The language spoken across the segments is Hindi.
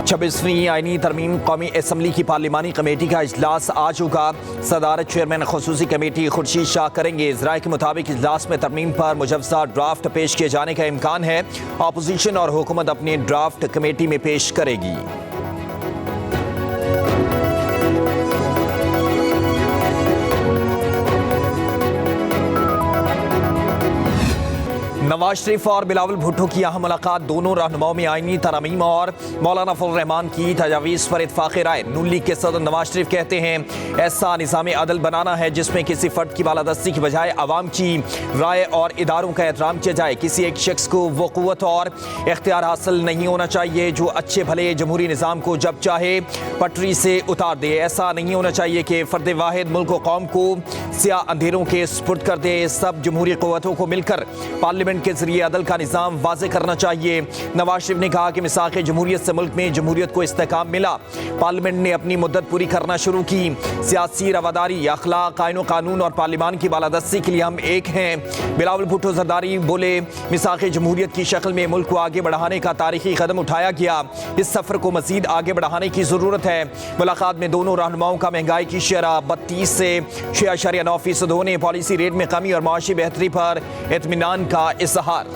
26वीं आईनी तरमीम कौमी असम्बली की पार्लिमानी कमेटी का इजलास आज होगा। सदारत चेयरमैन खसूसी कमेटी खुर्शीद शाह करेंगे। ज़राए के मुताबिक इजलास में तरमीम पर मुजव्वज़ा ड्राफ्ट पेश किए जाने का इम्कान है। अपोजिशन और हुकूमत अपने ड्राफ्ट कमेटी में पेश करेगी। नवाज शरीफ और बिलावल भुट्टो की अहम मुलाकात। दोनों रहनुमाओं में आईनी तरमीम और मौलाना फजल रहमान की तजावीज़ पर इत्फाक़ राय। नून लीग के सदर नवाज शरीफ कहते हैं ऐसा निज़ाम अदल बनाना है जिसमें किसी फ़र्द की बालादस्ती की बजाय आवाम की राय और इदारों का एहतराम किया जाए। किसी एक शख्स को वो क़ुव्वत और इख्तियार हासिल नहीं होना चाहिए जो अच्छे भले जमहूरी निज़ाम को जब चाहे पटरी से उतार दे। ऐसा नहीं होना चाहिए कि फ़र्द वाहिद मुल्क व कौम को सियाह अंधेरों के सुपुर्द कर दे। सब जमहूरी क़ुव्वतों को मिलकर पार्लियामेंट के जरिए अदल का निज़ाम वाज़े करना चाहिए। नवाज शरीफ ने कहा कि मिसाक़ जमहूरियत से मुल्क में जमहूरियत को इस्तेहकाम मिला। पार्लियामेंट ने अपनी मुद्दत पूरी करना शुरू की। सियासी रवादारी, अखलाक, आईन कानून और पार्लियामान की बालादस्ती के लिए हम एक हैं। बिलावल भुट्टो जरदारी बोले मिसाक़ जमहूरियत की शक्ल में मुल्क को आगे बढ़ाने का तारीखी कदम उठाया गया। इस सफ़र को मज़ीद आगे बढ़ाने की ज़रूरत है। मुलाकात में दोनों रहनुमाओं का महंगाई की शरह 32 से 6.9% होने, पॉलिसी रेट में कमी और माशी बेहतरी पर इत्मीनान का इज़हार।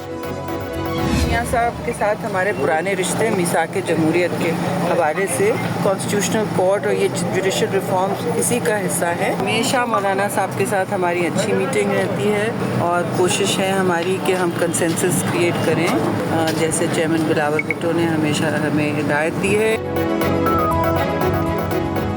मियां साहब के साथ हमारे पुराने रिश्ते मिसाक़ जमहूरियत के हवाले से कॉन्स्टिट्यूशनल कोर्ट और ये जुडिशल रिफॉर्म्स इसी का हिस्सा है। हमेशा मौलाना साहब के साथ हमारी अच्छी मीटिंग रहती है और कोशिश है हमारी कि हम कंसेंसस क्रिएट करें, जैसे चेयरमैन बिलावल भुट्टो ने हमेशा हमें हिदायत दी है।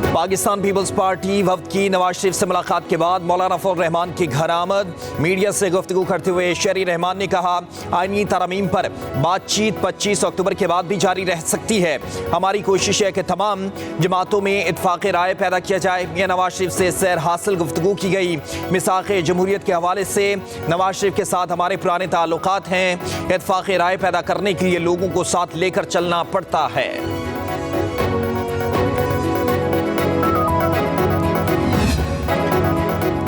पाकिस्तान पीपल्स पार्टी वफ्द की नवाज शरीफ से मुलाकात के बाद मौलाना फजल रहमान की घर आमद। मीडिया से गुफ्तगू करते हुए शहरी रहमान ने कहा आईनी तरमीम पर बातचीत 25 अक्टूबर के बाद भी जारी रह सकती है। हमारी कोशिश है कि तमाम जमातों में इत्फाक़ राय पैदा किया जाए। मियां नवाज शरीफ से सैर हासिल गुफ्तगू की गई। मिसाक़ जमहूरियत के हवाले से नवाज शरीफ के साथ हमारे पुराने ताल्लुकात हैं। इत्फाक़ राय पैदा करने के लिए लोगों को साथ लेकर चलना पड़ता है।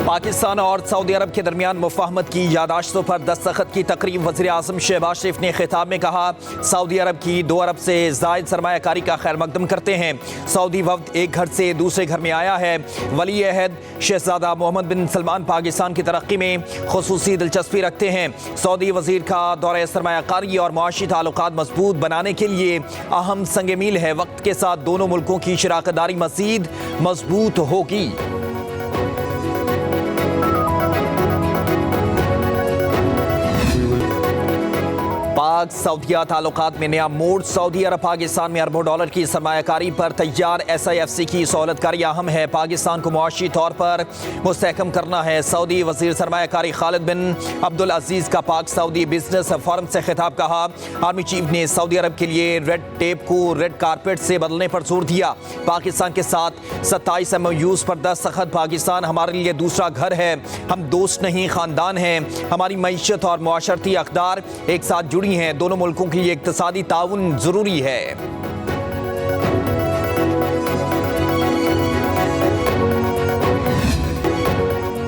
पाकिस्तान और सऊदी अरब के दरमियान मुफाहमत की यादाश्तों पर दस्तखत की तकरीब। वज़ीर आज़म शहबाज शरीफ ने खिताब में कहा सऊदी अरब की 2 अरब से ज़ायद सरमायाकारी का खैर मकदम करते हैं। सऊदी वफ्द एक घर से दूसरे घर में आया है। वली अहद शहजादा मोहम्मद बिन सलमान पाकिस्तान की तरक्की में खुसूसी दिलचस्पी रखते हैं। सऊदी वज़ीर का दौरा सरमायाकारी और मुआशी ताल्लुकात मजबूत बनाने के लिए अहम संग मील है। वक्त के साथ दोनों मुल्कों की शराकतदारी मज़ीद मजबूत होगी। पाक सऊदिया ताल्लुकात में नया मोड़। सऊदी अरब पाकिस्तान में अरबों डॉलर की सरमायाकारी पर तैयार। SIFC की सहूलतकारी अहम है। पाकिस्तान को मुआशी तौर पर मुस्तहकम करना है। सऊदी वज़ीर सरमायाकारी खालिद बिन अब्दुल अजीज़ का पाक सऊदी बिजनेस फोरम से खिताब। कहा आर्मी चीफ ने सऊदी अरब के लिए रेड टेप को रेड कारपेट से बदलने पर जोर दिया। पाकिस्तान के साथ 27 MOUs पर दस्तखत। पाकिस्तान हमारे लिए दूसरा घर है। हम दोस्त नहीं ख़ानदान हैं। हमारी मईशत और मुआशरती अक़दार एक साथ जुड़ी हैं। दोनों मुल्कों के लिए इक़्तिसादी ताउन ज़रूरी है।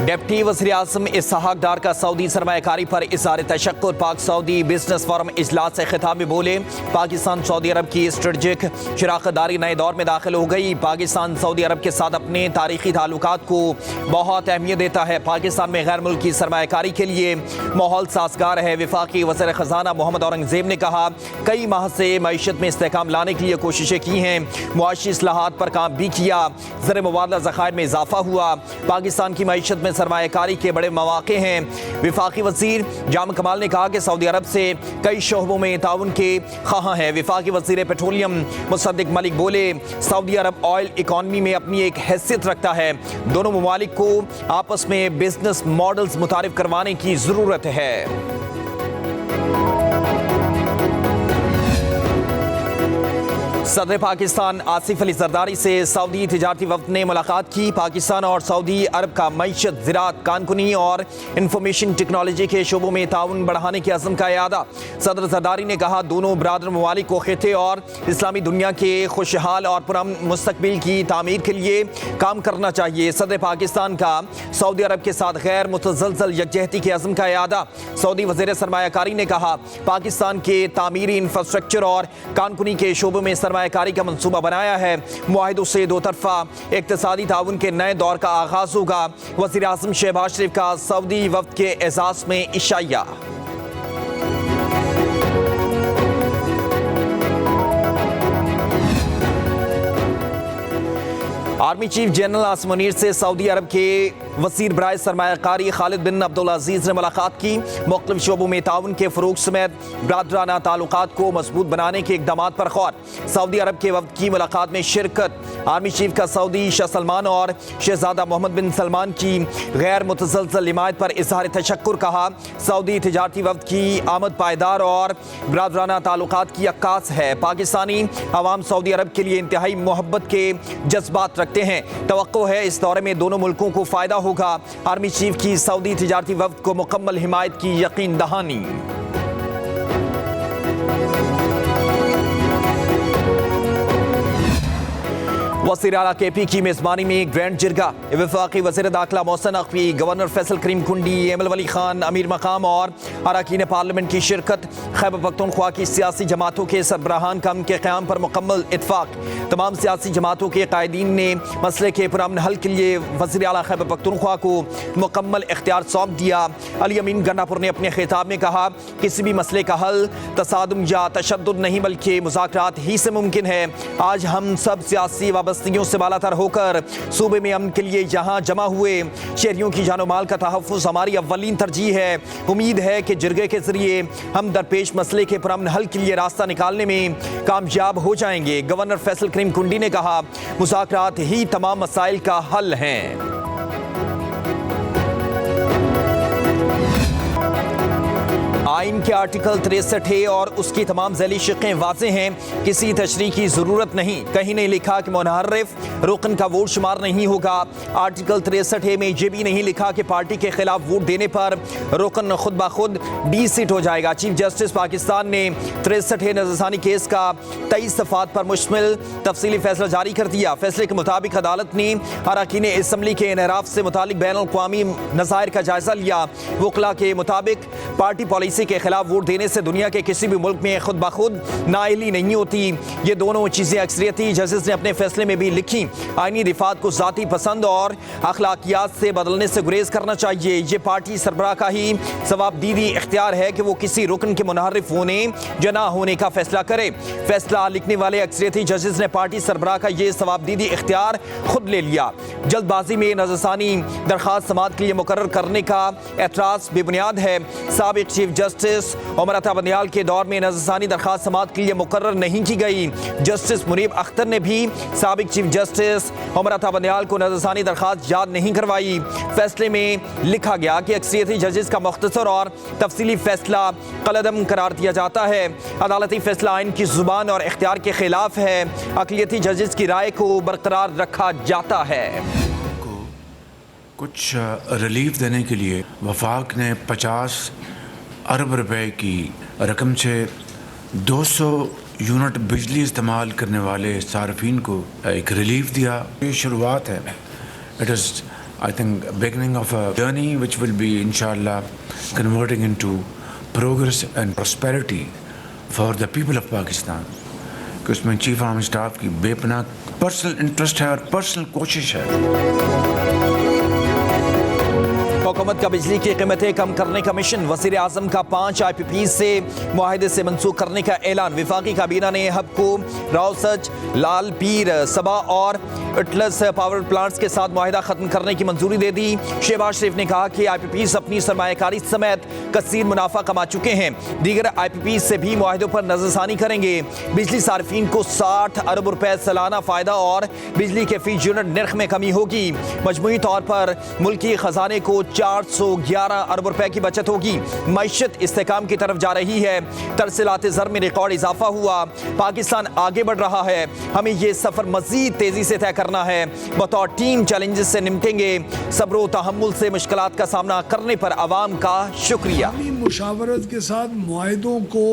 डिप्टी वज़ीर आज़म इसहाक डार का सऊदी सरमायाकारी पर इज़हार तशक्कुर। पाक सऊदी बिजनेस फोरम इजलास से खिताब में बोले पाकिस्तान सऊदी अरब की स्ट्रेटजिक शराकतदारी नए दौर में दाखिल हो गई। पाकिस्तान सऊदी अरब के साथ अपने तारीखी ताल्लुकात को बहुत अहमियत देता है। पाकिस्तान में गैर मुल्की सरमायाकारी के लिए माहौल साजगार है। वफाकी वज़ीर ख़ज़ाना मोहम्मद औरंगज़ेब ने कहा कई माह से मईशत में इस्तेहकाम लाने के लिए कोशिशें की हैं। मुआशी इस्लाहात पर काम भी किया। ज़र मुबादला ज़खायर में इजाफा हुआ। पाकिस्तान की मईशत में सरमायाकारी के बड़े मौके हैं। विफाकी वज़ीर जाम कमाल ने कहा कि सऊदी अरब से कई शोबों में ताउन के ख़्वाह हैं। विफाकी वज़ीर पेट्रोलियम मुसद्दिक मलिक बोले सऊदी अरब ऑयल इकॉनमी में अपनी एक हैसियत रखता है। दोनों ममालिक को आपस में बिजनेस मॉडल्स मुतारिफ करवाने की ज़रूरत है। सदर पाकिस्तान आसिफ अली जरदारी से सऊदी तिजारती वफ्द ने मुलाकात की। पाकिस्तान और सऊदी अरब का मईशत, ज़राअत, कानकुनी और इंफॉर्मेशन टेक्नोलॉजी के शोबों में ताउन बढ़ाने के अज़्म का इरादा। सदर जरदारी ने कहा दोनों बरादर ममालिक को खिते और इस्लामी दुनिया के खुशहाल और पुरअमन मुस्तकबिल की तामीर के लिए काम करना चाहिए। सदर पाकिस्तान का सऊदी अरब के साथ गैर मुतज़लज़ल यकजहती के अज़्म का इरादा। सऊदी वज़ीर सरमायाकारी ने कहा पाकिस्तान के तामीरी इंफ्रास्ट्रक्चर और कानकुनी के शोबों में सरमायाकारी का मंसूबा बनाया है। मुआहिदों से दो तरफा इक्तिसादी ताउन के नए दौर का आगाज होगा। वज़ीर आज़म शहबाज शरीफ का सऊदी वफ्द के एजाज़ में इशाया। Army chief general Asim Munir से सऊदी अरब के वज़ीर बराए सरमायाकारी खालिद बिन अब्दुल अजीज़ ने मुलाकात की। मुख्तलिफ शोबों में ताउन के फ़रोग़ समेत बरादराना ताल्लुकात को मजबूत बनाने के इक़दामात पर गौर। सऊदी अरब के वफ़द की मुलाकात में शिरकत। आर्मी चीफ का सऊदी शाह सलमान और शहजादा मोहम्मद बिन सलमान की गैर मुतज़लज़ल हिमायत पर इज़हार तशक्कुर। कहा, सऊदी तिजारती वफ़द की आमद पायदार और बरादराना ताल्लुकात की अक्कास है। पाकिस्तानी अवाम सऊदी अरब के लिए इंतहाई मोहब्बत के जज्बात रखते हैं। तवक्को है इस दौरे में दोनों मुल्कों को फ़ायदा होगा। आर्मी चीफ की सऊदी तिजारती वफ़द को मुकम्मल हिमायत की यकीन दहानी। वज़ीर आला KP की मेज़बानी में ग्रैंड जिरगा। वफाकी वज़ीर दाखिला मोहसिन नकवी, गवर्नर फैसल करीम कुंडी, एमल वली खान, अमीर मकाम और अरकान पार्लियामेंट की शिरकत। खैबर पख्तूनख्वा की सियासी जमातों के सरबराहान कम के क़याम पर मुकम्मल इत्फाक। तमाम सियासी जमातों के कायदीन ने मसले के पुरअमन हल के लिए वज़ीर आला खैबर पख्तूनख्वा को मुकम्मल इख्तियार सौंप दिया। अली अमीन गन्नापुर ने अपने खिताब में कहा, किसी भी मसले का हल तसादुम या तशद्दुद नहीं बल्कि मुज़ाकरात ही से मुमकिन है। आज हम सब सियासी वाबस्तगियों से बालातर होकर सूबे में अमन के लिए यहाँ जमा हुए। शहरियों की जानो माल का तहफ़्फ़ुज़ हमारी अव्वलीन तरजीह है। उम्मीद है कि जिरगे के जरिए हम दरपेश मसले के पुरअमन हल के लिए रास्ता निकालने में कामयाब हो जाएंगे। गवर्नर फैसल करीम कुंडी ने कहा, मुज़ाकरात ही तमाम मसाइल का हल हैं। आइन के आर्टिकल 63 और उसकी तमाम ज़ैली शिक़ें वाज़ेह हैं। किसी तशरीह की ज़रूरत नहीं। कहीं नहीं लिखा कि मुनहर्रिफ रुकन का वोट शुमार नहीं होगा। आर्टिकल 63 में यह भी नहीं लिखा कि पार्टी के खिलाफ वोट देने पर रुकन खुद ब खुद डीसीट हो जाएगा। चीफ जस्टिस पाकिस्तान ने 63 नज़रसानी केस का 23 दफ़ात पर मुश्तमिल तफसीली फैसला जारी कर दिया। फैसले के मुताबिक अदालत ने अरकान असम्बली के इनहराफ से मुतालिक बैनुल अक़वामी नज़ायर का जायज़ा लिया। वकला के मुताबिक पार्टी पॉलिसी के खिलाफ वोट देने से दुनिया के किसी भी मुल्क में खुद ब खुद नाअहली नहीं होती। ये दोनों चीज़ें अक्सरियती जजेस ने अपने फैसले में भी लिखी। आईनी रिफात को ज़ाती पसंद और अखलाकियात से बदलने से गुरेज करना चाहिए। ये पार्टी सरबराह का ही सवाबदीदी इख्तियार है कि वो किसी रुकन के मुनहर्रिफ होने या ना होने का फैसला करे। फैसला लिखने वाले अक्सरियती जजेस ने पार्टी सरबराह का ये सवाबदीदी इख्तियार खुद ले लिया। जल्दबाजी में नज़रसानी दरख्वास्त समाअत के लिए मुकर्रर करने का एतराज़ बेबुनियाद है। साबिक चीफ जस्टिस उमर अता बंदियाल के दौर में नज़रसानी दरख्वास्त समाअत के लिए मुकर्रर नहीं की गई। जस्टिस मुनीब अख्तर ने भी साबिक चीफ जस्टिस उमर अता बंदियाल को नज़रसानी दरख्वास्त याद नहीं करवाई। फैसले में लिखा गया कि अक्सरियती जजेस का मुख्तसर और तफसीली फैसला कलअदम करार दिया जाता है। अदालती फैसला आइन की जुबान और इख्तियार के खिलाफ है। अक़लियती जजेस की राय को बरकरार रखा जाता है। कुछ रिलीफ देने के लिए वफाक ने 50 अरब रुपए की रकम से 200 यूनिट बिजली इस्तेमाल करने वाले सार्फिन को एक रिलीफ दिया। ये शुरुआत है। It is I think beginning of a journey which will be इंशाअल्लाह converting into progress and prosperity for the people of Pakistan. कि उसमें चीफ आर्मी स्टाफ की बेपनाह पर्सनल इंटरेस्ट है और पर्सनल कोशिश है। हुकूमत का बिजली की कीमतें कम करने का मिशन। वज़ीर आज़म का 5 IPP से मुआहिदे से मनसूख करने का ऐलान। वफाकी काबीना ने हब को रावसज, लाल पीर, सबा और अटलस पावर प्लांट्स के साथ मुआहिदा ख़त्म करने की मंजूरी दे दी। शहबाज शरीफ ने कहा कि IPPs अपनी सरमायाकारी समेत कसीर मुनाफा कमा चुके हैं। दीगर IPPs से भी मुआहिदों पर नज़रसानी करेंगे। बिजली सार्फिन को 60 अरब रुपए सालाना फ़ायदा और बिजली के फी यूनिट नर्ख में कमी होगी। मजमूई तौर पर मुल्की ख़जाने को 411 अरब रुपए की बचत होगी। मईशत इस्तेकाम की तरफ जा रही है। तरसीलात ज़र में रिकॉर्ड इजाफा हुआ। पाकिस्तान आगे बढ़ रहा है। हमें ये सफ़र मज़ीद तेज़ी से तय करना है। बतौर टीम चैलेंजेस से निपटेंगे। सब्र व तहम्मुल से मुश्किलात का सामना करने पर आवाम का शुक्रिया। मुशावरत के साथ मुआहिदों को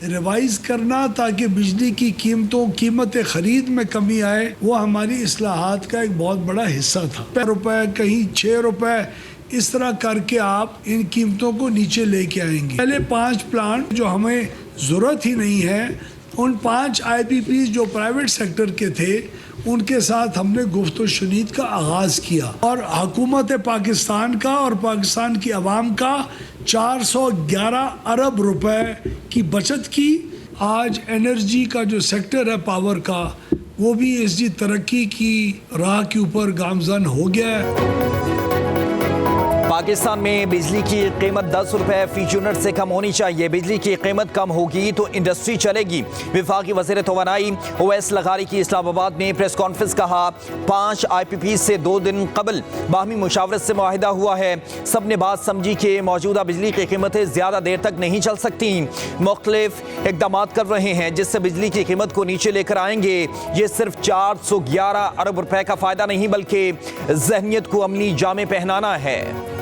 रिवाइज करना ताकि बिजली की कीमत ख़रीद में कमी आए, वो हमारी इस्लाहात का एक बहुत बड़ा हिस्सा था। ₹5 कहीं 6 रुपए, इस तरह करके आप इन कीमतों को नीचे लेके आएंगे। पहले 5 प्लांट जो हमें ज़रूरत ही नहीं है उन 5 IPPs जो प्राइवेट सेक्टर के थे उनके साथ हमने गुफ्तगू शुनीद का आगाज़ किया और हुकूमत पाकिस्तान का और पाकिस्तान की आवाम का 411 अरब रुपए की बचत की। आज एनर्जी का जो सेक्टर है पावर का वो भी इसकी तरक्की की राह के ऊपर गामजन हो गया है। पाकिस्तान में बिजली की कीमत 10 रुपए फी यूनिट से कम होनी चाहिए। बिजली की कीमत कम होगी तो इंडस्ट्री चलेगी। वफाकी वज़ीर तवानाई ओवैस लगारी की इस्लामाबाद में प्रेस कॉन्फ्रेंस कहा 5 IPP से 2 दिन कबल बाहमी मुशावरत से मुआहिदा हुआ है। सब ने बात समझी कि मौजूदा बिजली की कीमतें ज़्यादा देर तक नहीं चल सकती। मुख्तलिफ इक़दाम कर रहे हैं जिससे बिजली की कीमत को नीचे लेकर आएंगे। ये सिर्फ 411 अरब रुपए का फ़ायदा नहीं बल्कि ज़हनियत को अमली जामे पहनाना है।